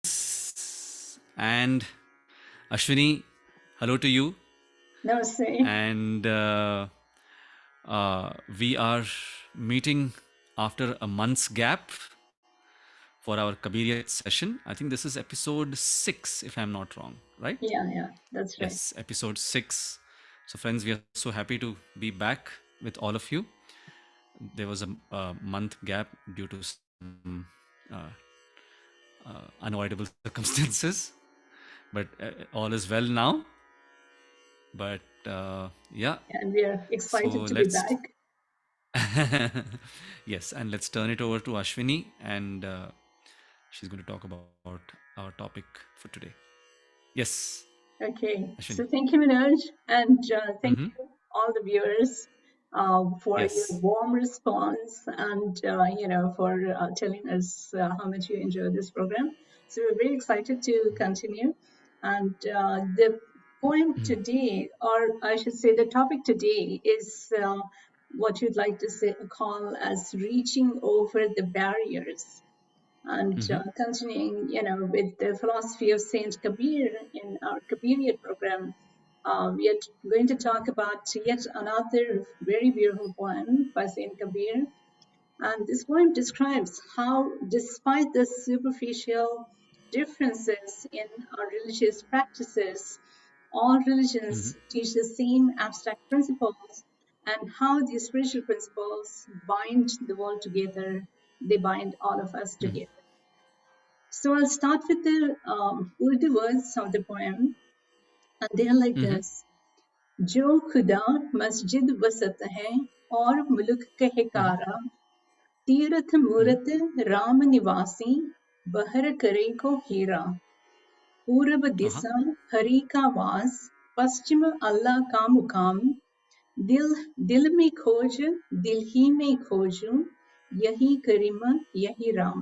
And Ashwini, hello to you. Namaste. And we are meeting after a month's gap for our Kabiriyat session. I think this is episode 6, if I'm not wrong, right? Yeah, that's right. Yes, episode 6. So, friends, we are so happy to be back with all of you. There was a month gap due to some uh, unavoidable circumstances, but all is well now. But yeah, And we are so excited to be let's back. yes, and let's turn it over to Ashwini, and she's going to talk about our topic for today. Yes, Okay, Ashwini. so thank you, Manoj, and thank Mm-hmm. you, all the viewers, for your Yes. warm response and for telling us how much you enjoy this program. So we're very excited to continue. And the poem today, or I should say, the topic today is what you'd like to say, call as reaching over the barriers. And Mm-hmm. continuing, with the philosophy of Saint Kabir in our Kabiriyat program, we are going to talk about yet another very beautiful poem by Saint Kabir. And this poem describes how, despite the superficial differences in our religious practices, all Mm-hmm. religions teach the same abstract principles, and how these spiritual principles bind the world together. They bind all of us Mm-hmm. together. So I'll start with the Urdu words of the poem, and they are like Mm-hmm. this: जो खुदा मस्जिद वसत है और मुल्क Mm-hmm. कहकारा, Tirath Mm-hmm. मूरत राम निवासी, बहर करे को हीरा, पूरब Uh-huh. दिशा हरि का वास, पश्चिम अल्लाह का मुकाम, दिल दिल में खोज, दिल ही में खोजूं, यही करीम यही राम।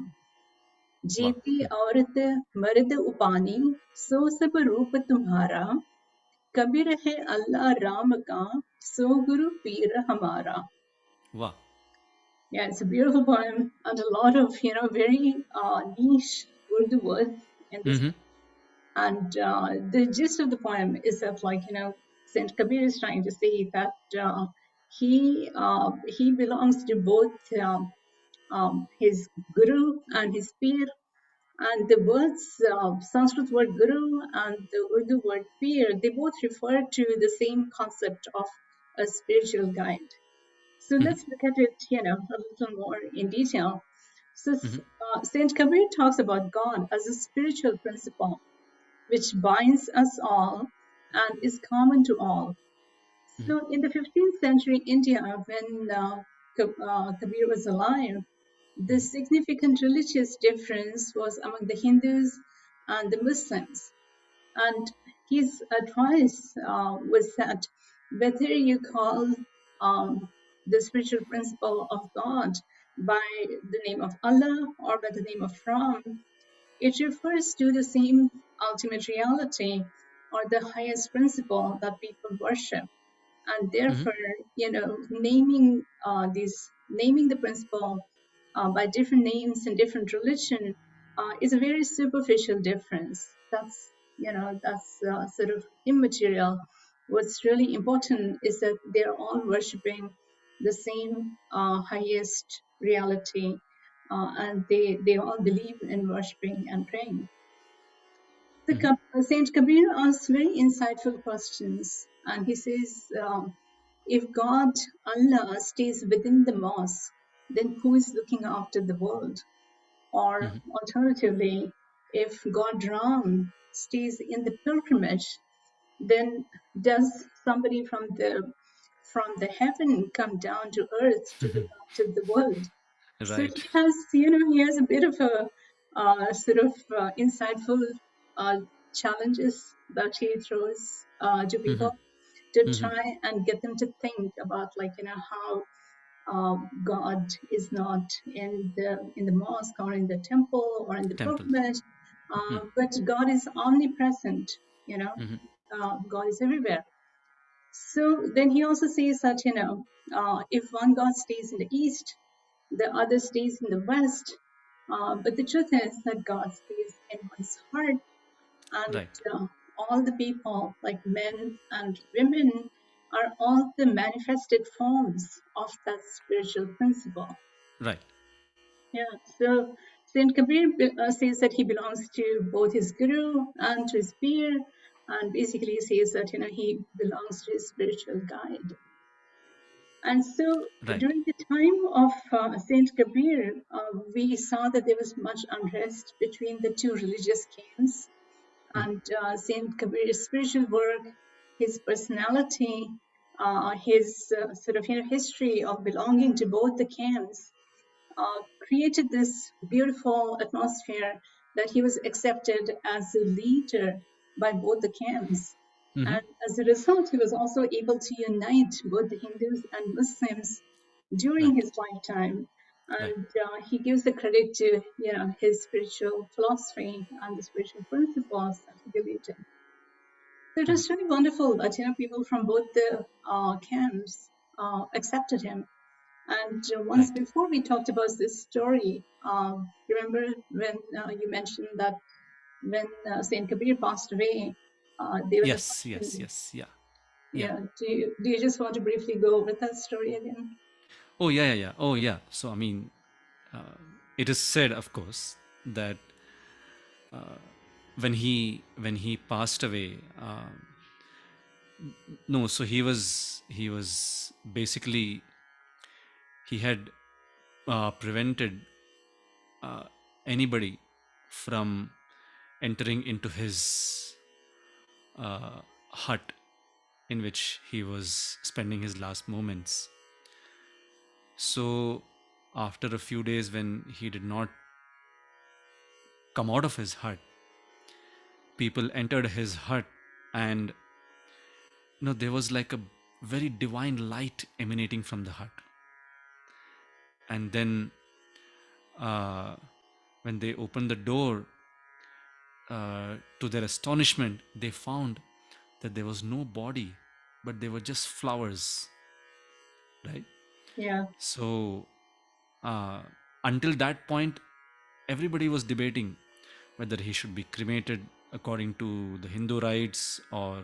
Wow. जेती औरत मर्द उपानी, सो सब रूप तुम्हारा, कबीर है अल्लाह राम का, सो गुरु पीर हमारा. Wow. Yeah, it's a beautiful poem and a lot of very niche Urdu words in this. Mm-hmm. And the gist of the poem is that, Saint Kabir is trying to say that he belongs to both his guru and his peer. And the words, Sanskrit word guru and the Urdu word peer, they both refer to the same concept of a spiritual guide. So Mm-hmm. let's look at it, a little more in detail. So Mm-hmm. Saint Kabir talks about God as a spiritual principle which binds us all and is common to all. So in the 15th century India, when Kabir was alive, the significant religious difference was among the Hindus and the Muslims. And his advice was that whether you call the spiritual principle of God by the name of Allah or by the name of Ram, it refers to the same ultimate reality or the highest principle that people worship. And Mm-hmm. therefore, naming the principle by different names in different religion is a very superficial difference. That's sort of immaterial. What's really important is that they're all worshiping the same highest reality, and they all believe in worshiping and praying. Mm-hmm. Saint Kabir asks very insightful questions, and he says, if God, Allah, stays within the mosque, then who is looking after the world? Or Mm-hmm. alternatively, if God Ram stays in the pilgrimage, then does somebody from the heaven come down to earth to look after the world? So Right. he has a bit of a sort of insightful challenges that he throws to Mm-hmm. people to Mm-hmm. try and get them to think about, how God is not in the mosque or in the temple or in the Temple. pilgrimage, but God is omnipresent. You know, Mm-hmm. God is everywhere. So then he also says that if one God stays in the east, the other stays in the west. But the truth is that God stays in one's heart, and Right. all the people, like men and women, are all the manifested forms of that spiritual principle. Right. Yeah, so Saint Kabir says that he belongs to both his guru and to his peer, and basically says that he belongs to his spiritual guide. And so Right. during the time of Saint Kabir, we saw that there was much unrest between the two religious camps, and Saint Kabir's spiritual work, his personality, his sort of history of belonging to both the camps created this beautiful atmosphere that he was accepted as a leader by both the camps. Mm-hmm. And as a result, he was also able to unite both the Hindus and Muslims during Right. his lifetime. Right. And he gives the credit to his spiritual philosophy and the spiritual principles that he believed in. So it was really wonderful that people from both the camps accepted him. And once Right. before we talked about this story, remember when you mentioned that when Saint Kabir passed away, there was a Yes. Yes. function. Yes. Yeah. Yeah. Yeah, do you just want to briefly go over that story again? Oh yeah. Yeah. Yeah. Oh yeah. So I mean, uh, it is said, of course, that when he passed away, no. So he was basically he had prevented uh, anybody from entering into his hut in which he was spending his last moments. So, after a few days, when he did not come out of his hut, people entered his hut, and there was like a very divine light emanating from the hut. And then, uh, when they opened the door, to their astonishment, they found that there was no body, but they were just flowers, right? Yeah, So, uh, until that point, everybody was debating whether he should be cremated according to the Hindu rites or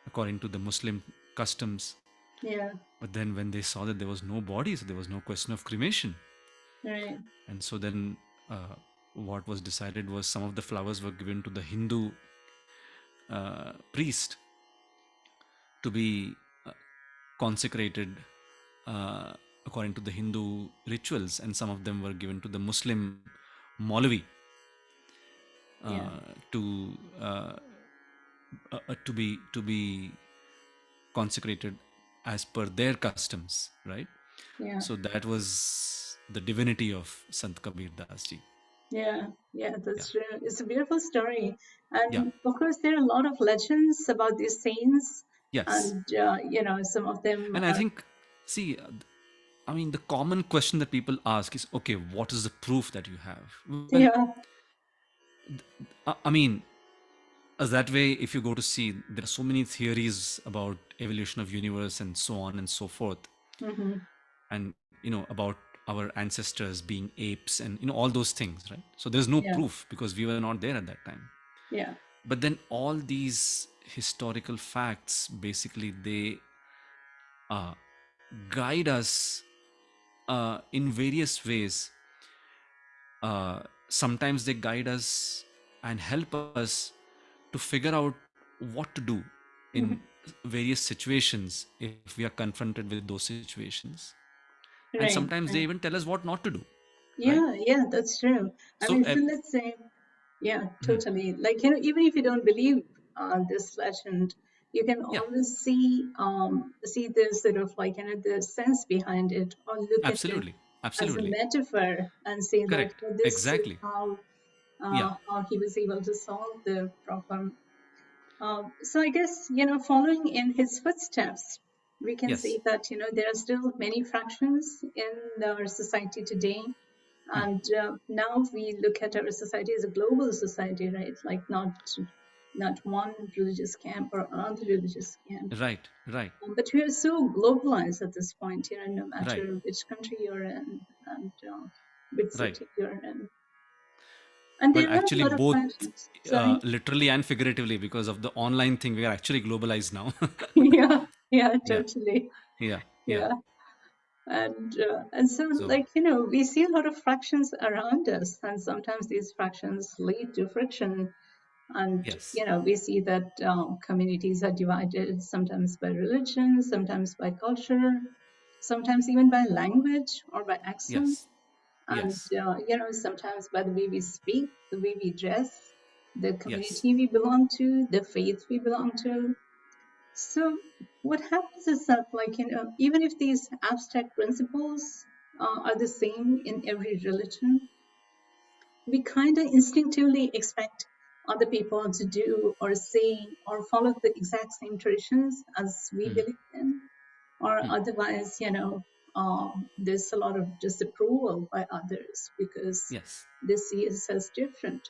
according to the Muslim customs. yeah, But then, when they saw that there was no body, so there was no question of cremation. right, And so then, what was decided was some of the flowers were given to the Hindu priest to be consecrated uh, according to the Hindu rituals, and some of them were given to the Muslim Maulavi yeah, to to be consecrated as per their customs, right? yeah, So that was the divinity of Sant Kabir Das ji. yeah, yeah. Yeah, That's true. It's a beautiful story, yeah, and of course, there are a lot of legends about these saints, yes. and some of them And I are. think, see, I mean, the common question that people ask is, okay, what is the proof that you have? Well, Yeah. I mean, that way, if you go to see, there are so many theories about evolution of universe and so on and so forth, Hmm. and about our ancestors being apes, and all those things, right? So there's no Yeah. proof because we were not there at that time. Yeah. But then all these historical facts, basically, they uh, guide us in various ways. Sometimes they guide us and help us to figure out what to do in Hmm. various situations if we are confronted with those situations. And Right. sometimes they Right. even tell us what not to do, right? Yeah. Yeah. That's true. I So, mean, so let's say, yeah, mhm, totally. Like even if you don't believe this legend, you can yeah, always see the sort of like the sense behind it, or look at it absolutely, as a absolutely, metaphor and say that correct, this is exactly, yeah, how he was able to solve the problem. So I guess, following in his footsteps, we can yes, say that, there are still many fractions in our society today. And now we look at our society as a global society, right? Like not one religious camp or another religious camp. right, right, But we are so globalized at this point, no right, matter which country you're in and which right. city you're in. And Well, there are a actually, lot of both fashions. Sorry. literally and figuratively, because of the online thing, we are actually globalized now. Yeah, yeah, Yeah, totally. yeah, yeah. Yeah. And so, So, like, we see a lot of fractions around us, and sometimes these fractions lead to friction. And yes, we see that communities are divided sometimes by religion, sometimes by culture, sometimes even by language or by accent, yes, and yes, sometimes by the way we speak, the way we dress, the yes, community we belong to, the faith we belong to. So what happens is that, like, even if these abstract principles are the same in every religion, we kind of instinctively expect other people to do or say or follow the exact same traditions as we mm, believe in, or otherwise, there's a lot of disapproval by others because yes, they see us as different.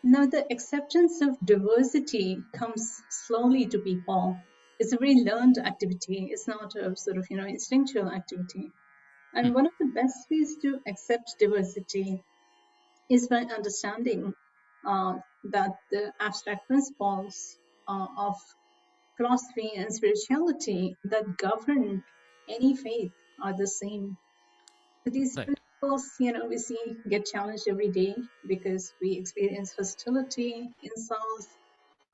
Now, the acceptance of diversity comes slowly to people. It's a very learned activity. It's not a sort of, instinctual activity. And one of the best ways to accept diversity is by understanding that the abstract principles of philosophy and spirituality that govern any faith are the same. So these right, principles, we see get challenged every day because we experience hostility, insults,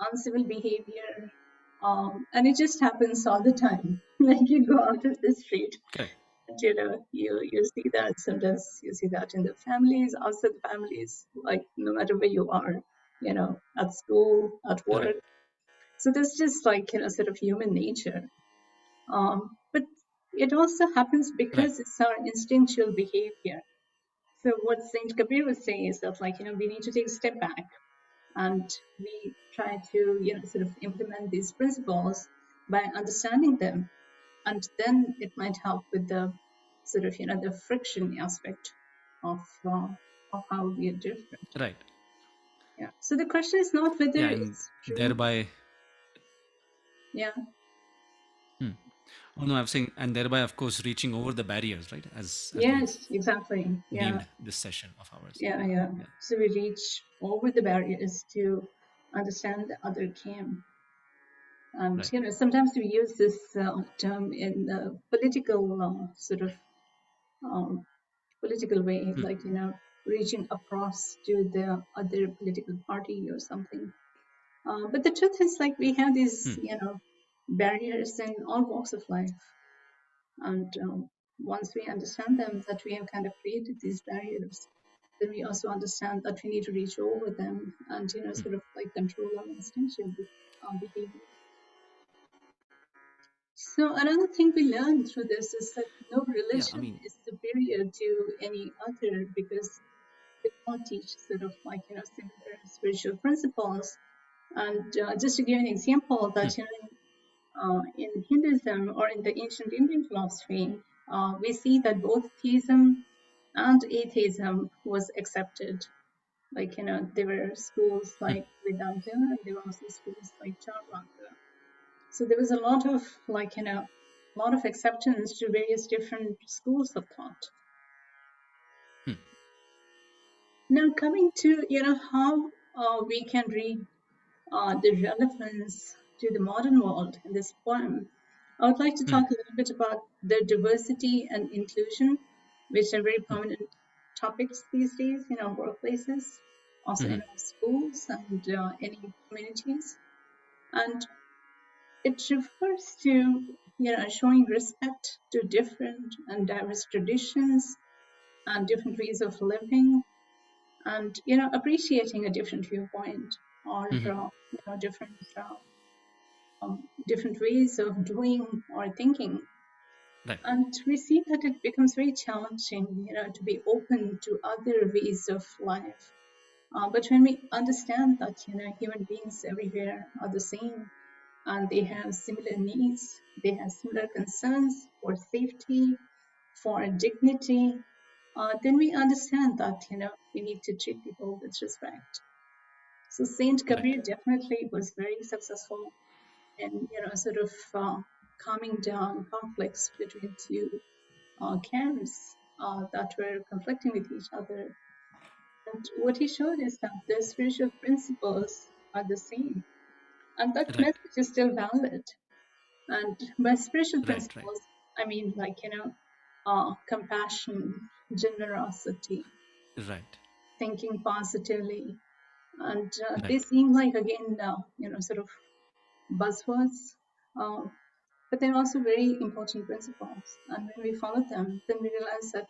uncivil behavior, and it just happens all the time. Like you go out of the street, correct, and, you see that sometimes you see that in the families, outside the families, like no matter where you are, at school, at right, work. So that's just like sort of human nature. But it also happens right, because it's our instinctual behavior. So what Saint Kabir was saying is that, like, we need to take a step back and we try to, sort of implement these principles by understanding them. And then it might help with the sort of, the friction aspect of, uh, of how we are different. right. Yeah. So the question is not whether Yeah, and it's true. thereby, Yeah. oh no, I'm saying, and thereby, of course, reaching over the barriers, right? As we've Yes, exactly. Yeah. named this session of ours. Yeah. Yeah. Yeah, So we reach over the barriers to understand the other camp. And right. sometimes we use this term in the political sort of um, political way, like reaching across to the other political party or something. But the truth is, like, we have these barriers in all walks of life, and once we understand them, that we have kind of created these barriers, then we also understand that we need to reach over them and sort of like control our instinctual behavior. So another thing we learn through this is that no Yeah, I religion mean, is superior to any other because they all teach sort of like similar spiritual principles. And just to give an example, that in Hinduism or in the ancient Indian philosophy, we see that both theism and atheism was accepted. Like there were schools like Vedanta, and there were also schools like Charvaka. So there was a lot of like a lot of acceptance to various different schools of thought. Now coming to how we can read the relevance to the modern world in this poem, I would like to talk a little bit about the diversity and inclusion, which are very prominent topics these days in our workplaces, also in our schools and any communities. And it refers to showing respect to different and diverse traditions and different ways of living, and appreciating a different viewpoint or different ways of doing or thinking. right, And we see that it becomes very challenging, to be open to other ways of life. But when we understand that human beings everywhere are the same, and they have similar needs, they have similar concerns for safety, for dignity, then we understand that we need to treat people with respect. So Saint right. Kabir definitely was very successful in sort of calming down conflicts between two camps that were conflicting with each other. And what he showed is that the spiritual principles are the same, and that Right. message is still valid. And by spiritual Right. Right. principles, I mean, like, compassion, generosity, Right. thinking positively. And Right. they seem like, again, sort of buzzwords, but they're also very important principles. And when we follow them, then we realize that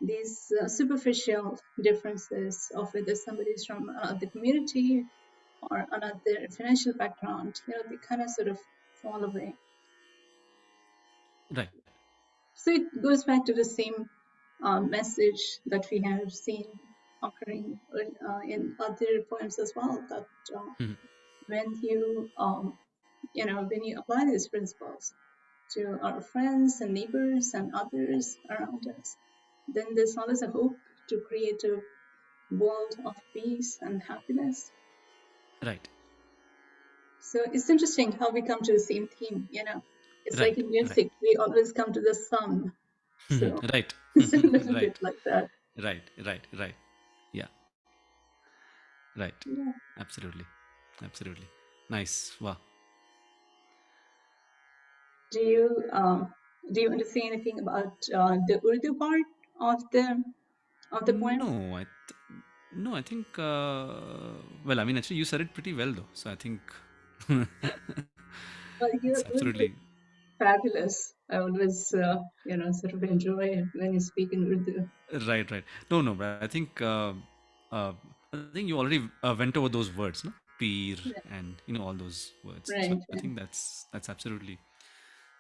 these superficial differences of whether somebody is from another community or another financial background, they kind of sort of fall away. Right. So it goes back to the same message that we have seen occurring in other poems as well. That uh, when when you apply these principles to our friends and neighbors and others around us, then there's always a hope to create a world of peace and happiness. Right. So it's interesting how we come to the same theme. It's like Right. in Right. music, we always come to the sum. So Right. it's a little Right. bit like that. Right. Right. Right. Yeah. Right. Yeah. Absolutely. Absolutely. Nice. Wow. Do you do you want to say anything about the Urdu part of the poem? No, no, I think. Well, I mean, actually, you said it pretty well, though. So I think Well, it's your Urdu absolutely is fabulous. I always sort of enjoy when you speak in Urdu. right. Right. No, no, but uh, I think you already went over those words, no? Peer Yeah. and all those words. So Right. I think that's absolutely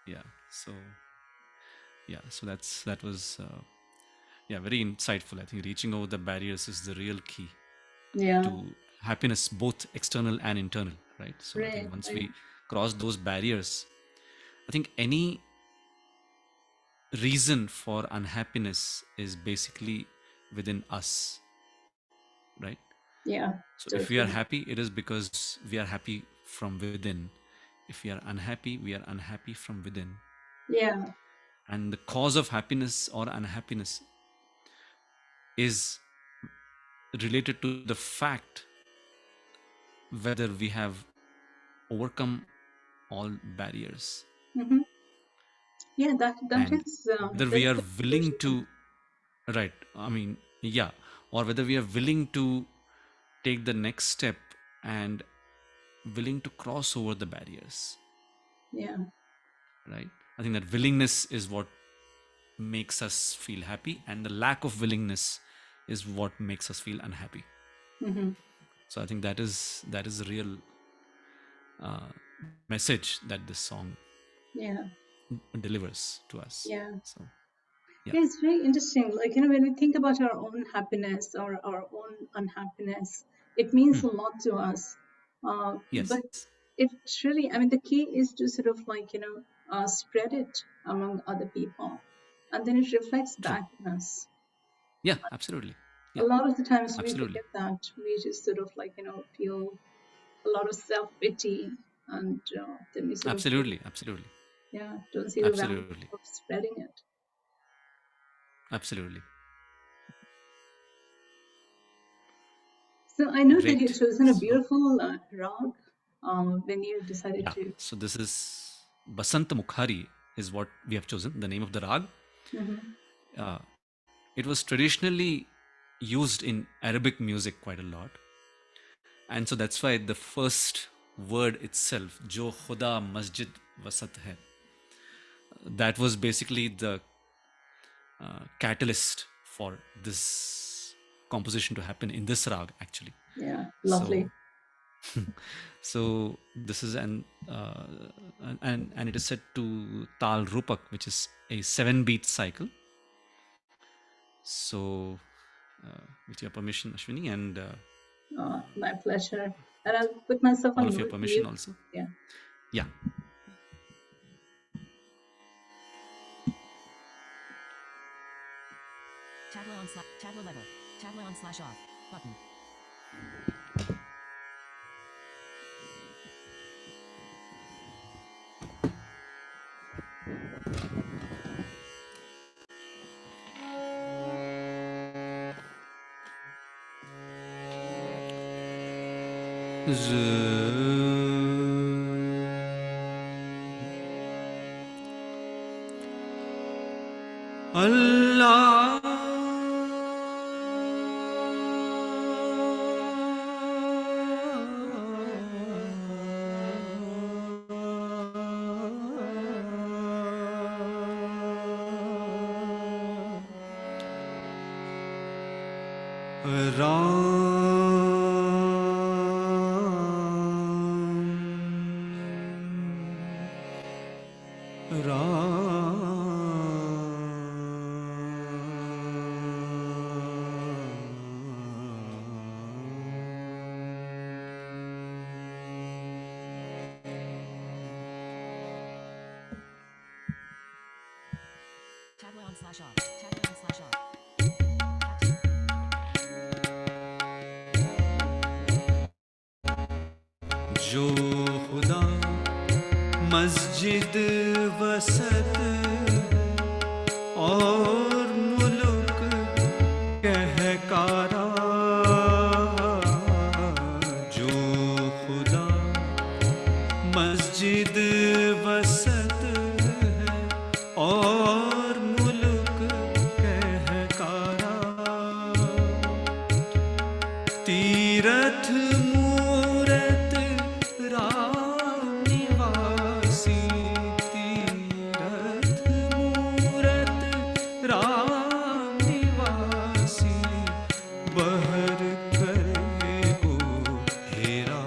yeah. So yeah. So that was yeah, very insightful. I think reaching over the barriers is the real key Yeah. to happiness, both external and internal, right? So I Right. think once Right. we cross those barriers, I think any reason for unhappiness is basically within us, right? Yeah. So if we are Totally. happy, it is because we are happy from within. If we are unhappy, we are unhappy from within. Yeah. And the cause of happiness or unhappiness is related to the fact whether we have overcome all barriers Hmm. Yeah. That and is whether we very are good willing conclusion. to right, I mean, yeah, or whether we are willing to take the next step and willing to cross over the barriers, Yeah. right? I think that willingness is what makes us feel happy, and the lack of willingness is what makes us feel unhappy. Hmm. So I think that is the real uh, message that this song Yeah. delivers to us. Yeah. So yeah. Yeah, it's very interesting. Like, when we think about our own happiness or our own unhappiness, it means a lot to us. But Yes. it really, I mean, the key is to sort of like, spread it among other people. And then it reflects True. back on us. Yeah, absolutely. A Yeah, lot of the times we absolutely. forget that. We just sort of like, feel a lot of self pity. And then we sort of, Absolutely. Absolutely. yeah, don't see the value Absolutely. of spreading it. Absolutely. So I know that Great. you've chosen a So, beautiful rag when you decided yeah. to. So this is Basanta Mukhari is what we have chosen, the name of the rag. Hmm. Uh, it was traditionally used in Arabic music quite a lot. And so that's why the first word itself, Jo Khuda Masjid Vasat hai, that was basically the catalyst for this composition to happen in this rag actually. Yeah, So lovely. so this is and it is set to Tal Rupak, which is a 7-beat cycle. So with your permission, Ashwini, and My pleasure. And I'll put myself all on of your permission mute. also. Yeah. Yeah. Tabla level. Tabla on slash off. Button. Allah Tagline on slash off. Tagline on slash off. जो खुदा मस्जिद वसत और मुल्क कहकारा, जो खुदा मस्जिद वसत है और मुल्क कहकारा, तीरथ मूरत राम निवासी, तीरथ मूरत राम निवासी, बहर करे को हेरा,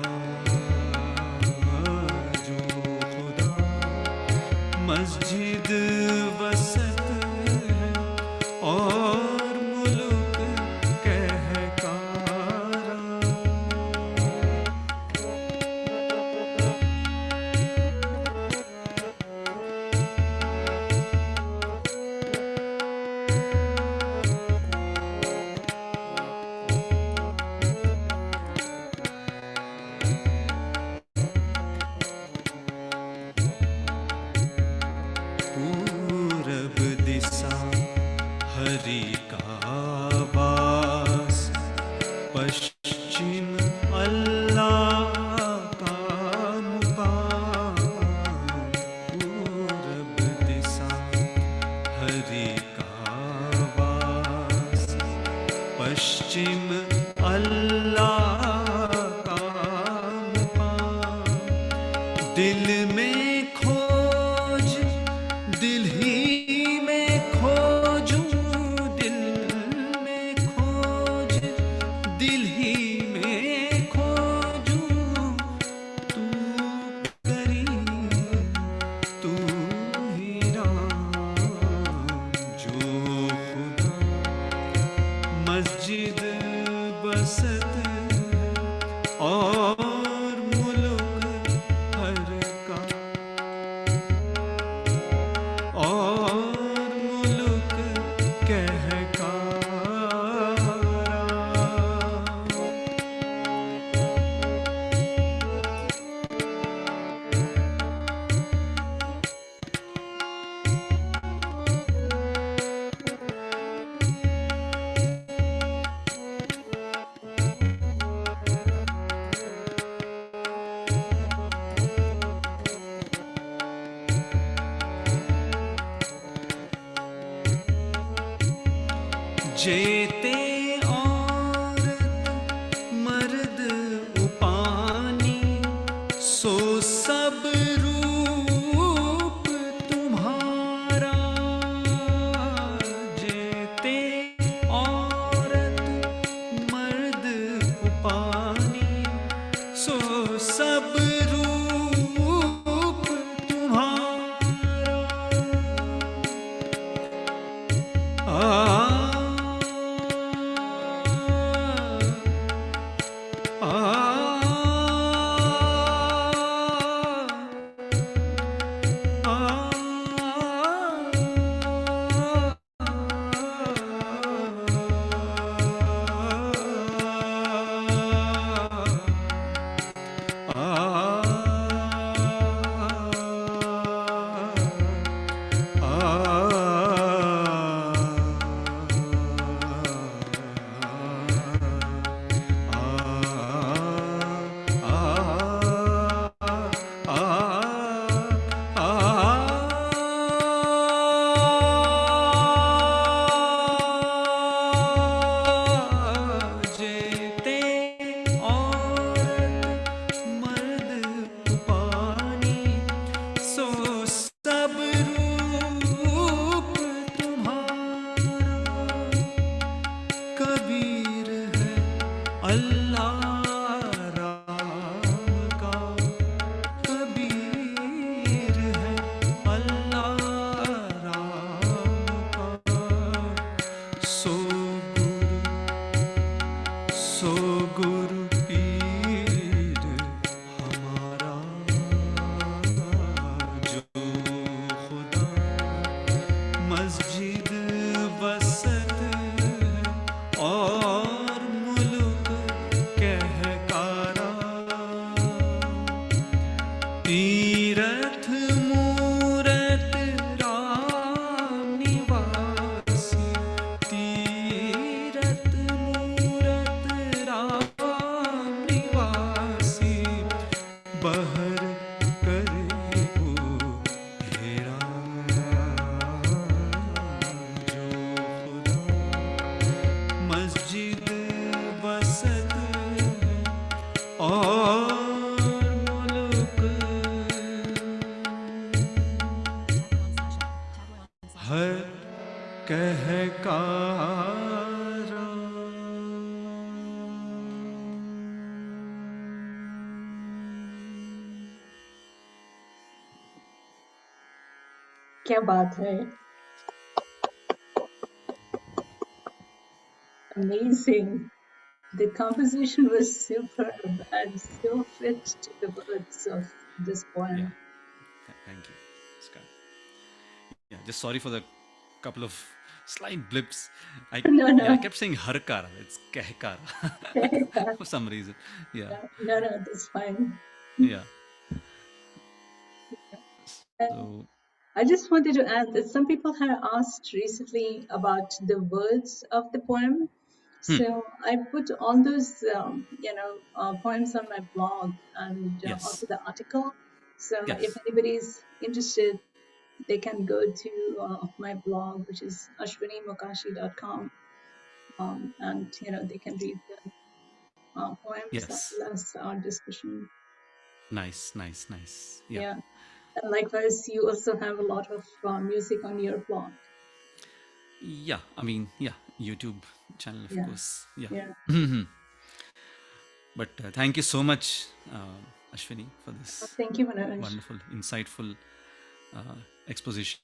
जो खुदा मस्जिद वसत है और मुल्क कहकारा। पूरब दिशा हरि का वास, पश्चिम अल्लाह का मुकाम, पूरब दिशा हरि का वास, पश्चिम अल्लाह का मुकाम, दिल में खोज दिल ही में खोजूं, दिल में खोज दिल ही में खोजूं, तू करीम तू ही राम, जो खुदा मस्जिद बसत और मुल्क हर का, और मुल्क कहकारा। जेते औरत मर्द उपानी, सो सब रूप तुम्हारा, जेते औरत मर्द उपानी, सो सब रूप तुम्हारा, आ पहर करे हेरा जो खुदा मस्जिद वसत और मुल्क हर कहकारा क्या बात है. Amazing. The composition was superb and so fit to the words of this poem. Yeah, thank you, Scott. Yeah, just sorry for the couple of slight blips. I No, Yeah, I no. kept saying harkara. It's kehkara for some reason. Yeah, No, that's fine. yeah. And So I just wanted to add that some people have asked recently about the words of the poem. So I put all those, poems on my blog and yes, also the article. So if yes, anybody is interested, they can go to my blog, which is ashwinimokashi.com, and they can read the poems as yes. well as our discussion. Nice, nice, nice. Yeah, Yeah, and likewise, you also have a lot of music on your blog. yeah. I mean, yeah. YouTube channel, of Yeah, course. Yeah. yeah. But thank you so much, Ashwini, for this Thank you, Manoj. wonderful, insightful exposition.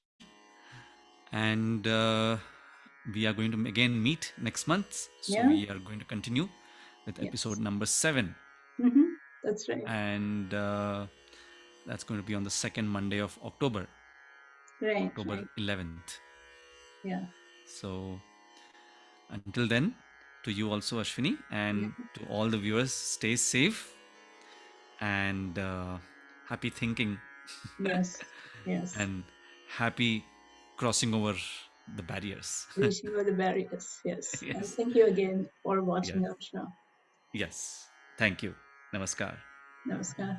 And we are going to again meet next month. So Yeah, we are going to continue with episode yes. number 7. That's right. And that's going to be on the second Monday of October, Right, October right. 11th. Yeah, So until then, to you also, Ashwini, yeah. and to all the viewers, stay safe and happy thinking Yes, yes. and happy crossing over the barriers. Reaching over the barriers. Yes. And Yes, thank you again for yes, watching our show. yes. Thank you. Namaskar. Namaskar.